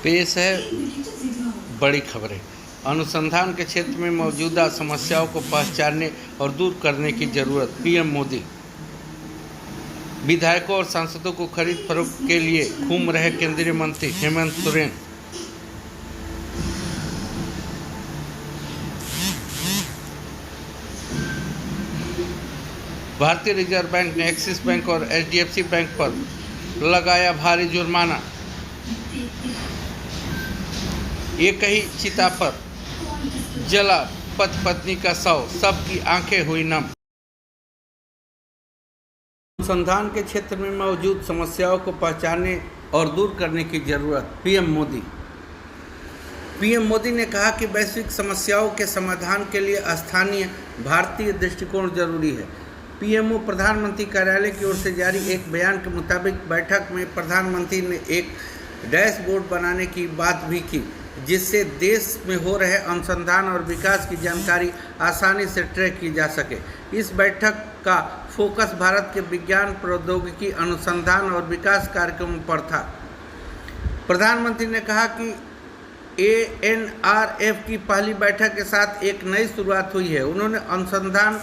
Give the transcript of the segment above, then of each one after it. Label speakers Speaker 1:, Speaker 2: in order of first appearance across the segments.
Speaker 1: पेश है बड़ी खबरें। अनुसंधान के क्षेत्र में मौजूदा समस्याओं को पहचानने और दूर करने की जरूरत, पीएम मोदी। विधायकों और सांसदों को खरीद फरोख्त के लिए घूम रहे केंद्रीय मंत्री हेमंत सोरेन। भारतीय रिजर्व बैंक ने एक्सिस बैंक और एचडीएफसी बैंक पर लगाया भारी जुर्माना। एक ही चिता पर जला पति पत्नी का शव, सबकी आंखें हुई नम। अनुसंधान के क्षेत्र में मौजूद समस्याओं को पहचानने और दूर करने की जरूरत, पीएम मोदी। पीएम मोदी ने कहा कि वैश्विक समस्याओं के समाधान के लिए स्थानीय भारतीय दृष्टिकोण जरूरी है। पीएमओ प्रधानमंत्री कार्यालय की ओर से जारी एक बयान के मुताबिक बैठक में प्रधानमंत्री ने एक डैशबोर्ड बनाने की बात भी की, जिससे देश में हो रहे अनुसंधान और विकास की जानकारी आसानी से ट्रैक की जा सके। इस बैठक का फोकस भारत के विज्ञान, प्रौद्योगिकी, अनुसंधान और विकास कार्यक्रमों पर था। प्रधानमंत्री ने कहा कि एएनआरएफ की पहली बैठक के साथ एक नई शुरुआत हुई है। उन्होंने अनुसंधान,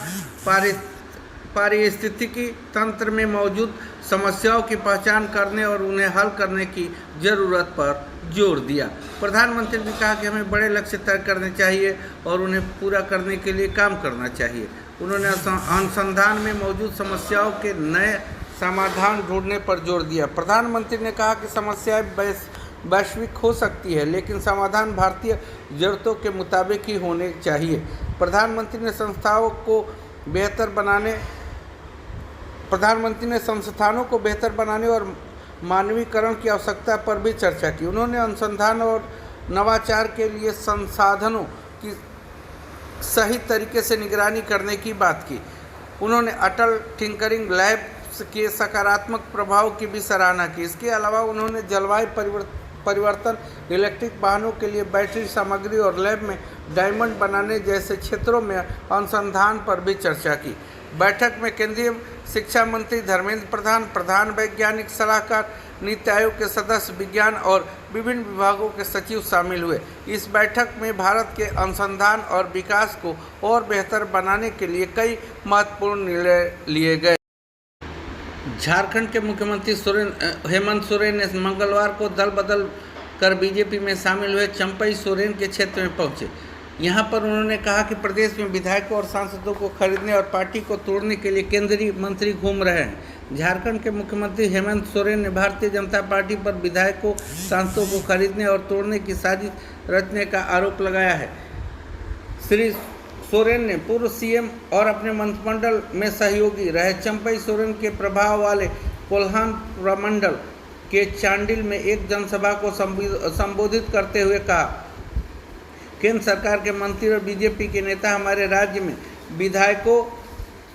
Speaker 1: पारिस्थितिकी तंत्र में मौजूद समस्याओं की पहचान करने और उन्हें हल करने की जरूरत पर जोर दिया। प्रधानमंत्री ने कहा कि हमें बड़े लक्ष्य तय करने चाहिए और उन्हें पूरा करने के लिए काम करना चाहिए। उन्होंने अनुसंधान में मौजूद समस्याओं के नए समाधान ढूंढने पर जोर दिया। प्रधानमंत्री ने कहा कि समस्याएं वैश्विक हो सकती है, लेकिन समाधान भारतीय जरूरतों के मुताबिक ही होने चाहिए। प्रधानमंत्री ने संस्थानों को बेहतर बनाने और मानवीकरण की आवश्यकता पर भी चर्चा की। उन्होंने अनुसंधान और नवाचार के लिए संसाधनों की सही तरीके से निगरानी करने की बात की। उन्होंने अटल टिंकरिंग लैब्स के सकारात्मक प्रभाव की भी सराहना की। इसके अलावा उन्होंने जलवायु परिवर्तन, इलेक्ट्रिक वाहनों के लिए बैटरी सामग्री और लैब में डायमंड बनाने जैसे क्षेत्रों में अनुसंधान पर भी चर्चा की। बैठक में केंद्रीय शिक्षा मंत्री धर्मेंद्र प्रधान, प्रधान वैज्ञानिक सलाहकार, नीति आयोग के सदस्य, विज्ञान और विभिन्न विभागों के सचिव शामिल हुए। इस बैठक में भारत के अनुसंधान और विकास को और बेहतर बनाने के लिए कई महत्वपूर्ण निर्णय लिए गए। झारखंड के मुख्यमंत्री हेमंत सोरेन ने मंगलवार को दल बदल कर बीजेपी में शामिल हुए चंपई सोरेन के क्षेत्र में पहुंचे। यहां पर उन्होंने कहा कि प्रदेश में विधायकों और सांसदों को खरीदने और पार्टी को तोड़ने के लिए केंद्रीय मंत्री घूम रहे हैं। झारखंड के मुख्यमंत्री हेमंत सोरेन ने भारतीय जनता पार्टी पर विधायकों, सांसदों को खरीदने और तोड़ने की साजिश रचने का आरोप लगाया है। श्री सोरेन ने पूर्व सीएम और अपने मंत्रिमंडल में सहयोगी रहे चंपई सोरेन के प्रभाव वाले कोल्हान प्रमंडल के चांडिल में एक जनसभा को संबोधित करते हुए कहा, केंद्र सरकार के मंत्री और बीजेपी के नेता हमारे राज्य में विधायकों,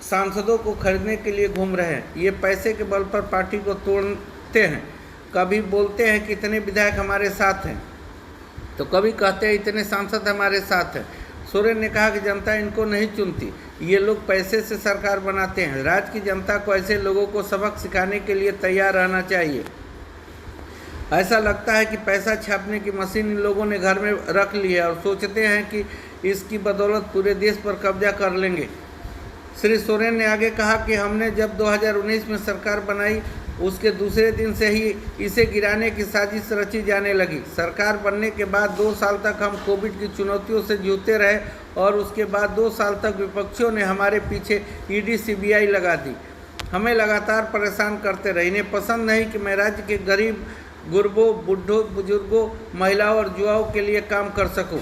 Speaker 1: सांसदों को खरीदने के लिए घूम रहे हैं। ये पैसे के बल पर पार्टी को तोड़ते हैं। कभी बोलते हैं कि इतने विधायक हमारे साथ हैं, तो कभी कहते हैं इतने सांसद हमारे साथ हैं। सोरेन ने कहा कि जनता इनको नहीं चुनती, ये लोग पैसे से सरकार बनाते हैं। राज्य की जनता को ऐसे लोगों को सबक सिखाने के लिए तैयार रहना चाहिए। ऐसा लगता है कि पैसा छापने की मशीन इन लोगों ने घर में रख ली है और सोचते हैं कि इसकी बदौलत पूरे देश पर कब्जा कर लेंगे। श्री सोरेन ने आगे कहा कि हमने जब 2019 में सरकार बनाई, उसके दूसरे दिन से ही इसे गिराने की साजिश रची जाने लगी। सरकार बनने के बाद 2 साल तक हम कोविड की चुनौतियों से जूझते रहे और उसके बाद 2 साल तक विपक्षियों ने हमारे पीछे ईडी, सीबीआई लगा दी, हमें लगातार परेशान करते रहे। इन्हें पसंद नहीं कि मैं राज्य के गरीब, गुरबों, बूढ़ों, बुजुर्गों, महिलाओं और युवाओं के लिए काम कर सकूं।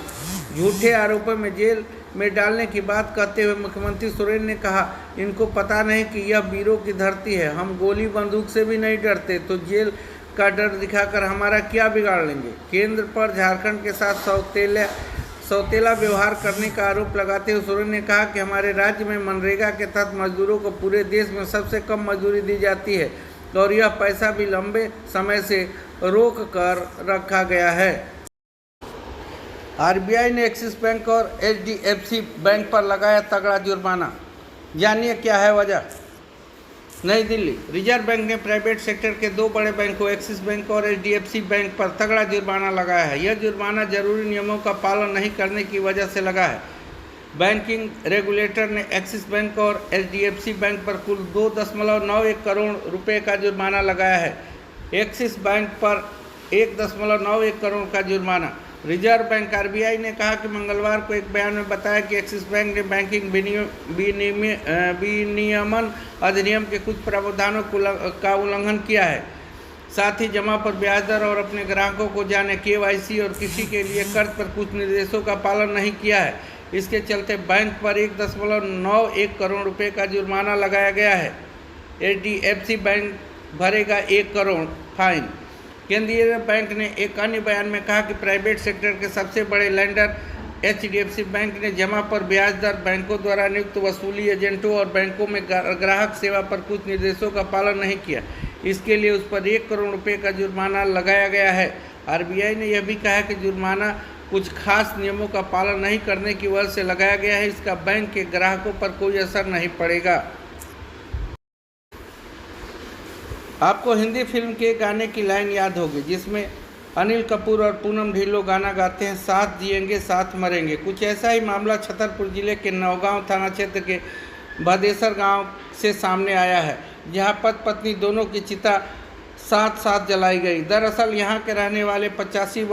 Speaker 1: झूठे आरोपों में जेल में डालने की बात कहते हुए मुख्यमंत्री सोरेन ने कहा, इनको पता नहीं कि यह वीरों की धरती है। हम गोली बंदूक से भी नहीं डरते, तो जेल का डर दिखाकर हमारा क्या बिगाड़ लेंगे। केंद्र पर झारखंड के साथ सौतेला व्यवहार करने का आरोप लगाते हुए सोरेन ने कहा कि हमारे राज्य में मनरेगा के तहत मजदूरों को पूरे देश में सबसे कम मजदूरी दी जाती है और यह पैसा भी लंबे समय से रोक कर रखा गया है। आरबीआई ने एक्सिस बैंक और एचडीएफसी बैंक पर लगाया तगड़ा जुर्माना। जानिए क्या है वजह। नई दिल्ली। रिजर्व बैंक ने प्राइवेट सेक्टर के दो बड़े बैंकों एक्सिस बैंक और HDFC बैंक पर तगड़ा जुर्माना लगाया है। यह जुर्माना जरूरी नियमों का पालन नहीं करने की वजह से लगा है। बैंकिंग रेगुलेटर ने एक्सिस बैंक और HDFC बैंक पर कुल 2.91 करोड़ रुपए का जुर्माना लगाया है। एक्सिस बैंक पर 1.91 करोड़ का जुर्माना। रिजर्व बैंक RBI ने कहा कि मंगलवार को एक बयान में बताया कि एक्सिस बैंक ने बैंकिंग विनियमन अधिनियम के कुछ प्रावधानों का उल्लंघन किया है। साथ ही जमा पर ब्याज दर और अपने ग्राहकों को जाने KYC और किसी के लिए कर्ज पर कुछ निर्देशों का पालन नहीं किया है। इसके चलते बैंक पर 1.91 करोड़ रुपए का जुर्माना लगाया गया है। HDFC बैंक भरेगा 1 करोड़ फाइन। केंद्रीय बैंक ने एक अन्य बयान में कहा कि प्राइवेट सेक्टर के सबसे बड़े लेंडर HDFC बैंक ने जमा पर ब्याज दर, बैंकों द्वारा नियुक्त वसूली एजेंटों और बैंकों में ग्राहक सेवा पर कुछ निर्देशों का पालन नहीं किया। इसके लिए उस पर 1 करोड़ रुपए का जुर्माना लगाया गया है। RBI ने यह भी कहा कि जुर्माना कुछ खास नियमों का पालन नहीं करने की वजह से लगाया गया है। इसका बैंक के ग्राहकों पर कोई असर नहीं पड़ेगा। आपको हिंदी फिल्म के गाने की लाइन याद होगी जिसमें अनिल कपूर और पूनम ढिल्लों गाना गाते हैं, साथ जिएंगे साथ मरेंगे। कुछ ऐसा ही मामला छतरपुर जिले के नौगांव थाना क्षेत्र के भदेसर गांव से सामने आया है, जहां पति पत्नी दोनों की चिता साथ साथ जलाई गई। दरअसल यहां के रहने वाले 85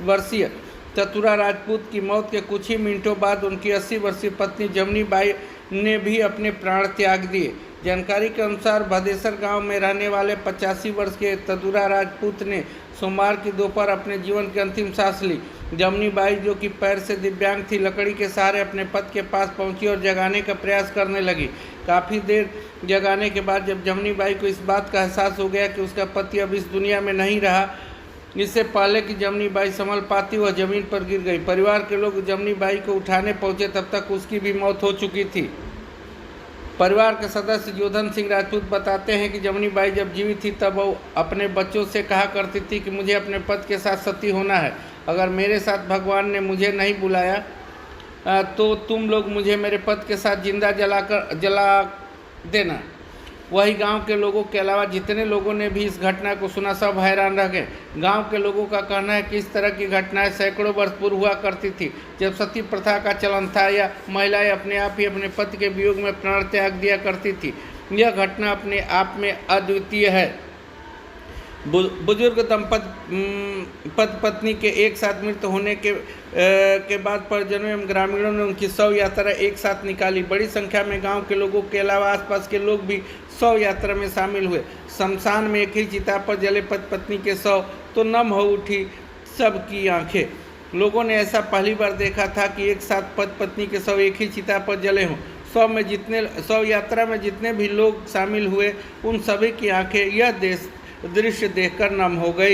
Speaker 1: वर्षीय चतुरा राजपूत की मौत के कुछ ही मिनटों बाद उनकी 80 वर्षीय पत्नी जमनी बाई ने भी अपने प्राण त्याग दिए। जानकारी के अनुसार भदेसर गांव में रहने वाले 85 वर्ष के चतुरा राजपूत ने सोमवार की दोपहर अपने जीवन की अंतिम सांस ली। जमनी बाई, जो कि पैर से दिव्यांग थी, लकड़ी के सहारे अपने पति के पास पहुंची और जगाने का प्रयास करने लगी। काफ़ी देर जगाने के बाद जब जमनी बाई को इस बात का एहसास हो गया कि उसका पति अब इस दुनिया में नहीं रहा, इससे पहले कि जमनी बाई संभल पाती वह जमीन पर गिर गई। परिवार के लोग जमनी बाई को उठाने पहुंचे, तब तक उसकी भी मौत हो चुकी थी। परिवार के सदस्य जोधन सिंह राजपूत बताते हैं कि जमनी बाई जब जीवित थी तब वो अपने बच्चों से कहा करती थी कि मुझे अपने पति के साथ सती होना है। अगर मेरे साथ भगवान ने मुझे नहीं बुलाया तो तुम लोग मुझे मेरे पति के साथ जिंदा जला देना। वही गांव के लोगों के अलावा जितने लोगों ने भी इस घटना को सुना सब हैरान रह गए। गांव के लोगों का कहना है कि इस तरह की घटनाएं सैकड़ों वर्ष पूर्व हुआ करती थी, जब सती प्रथा का चलन था या महिलाएं अपने आप ही अपने पति के वियोग में प्राण त्याग दिया करती थी। यह घटना अपने आप में अद्वितीय है। बुजुर्ग पति पत्नी के एक साथ मृत्यु होने के बाद परिजनों एवं ग्रामीणों ने उनकी शव यात्रा एक साथ निकाली। बड़ी संख्या में गांव के लोगों के अलावा आसपास के लोग भी शव यात्रा में शामिल हुए। शमशान में एक ही चिता पर जले पति पत्नी के शव तो नम हो उठी सबकी आंखें। लोगों ने ऐसा पहली बार देखा था कि एक साथ पति पत्नी के शव एक ही चिता पर जले हों। शव यात्रा में जितने भी लोग शामिल हुए उन सभी की आंखें यह दृश्य देखकर नम हो गई।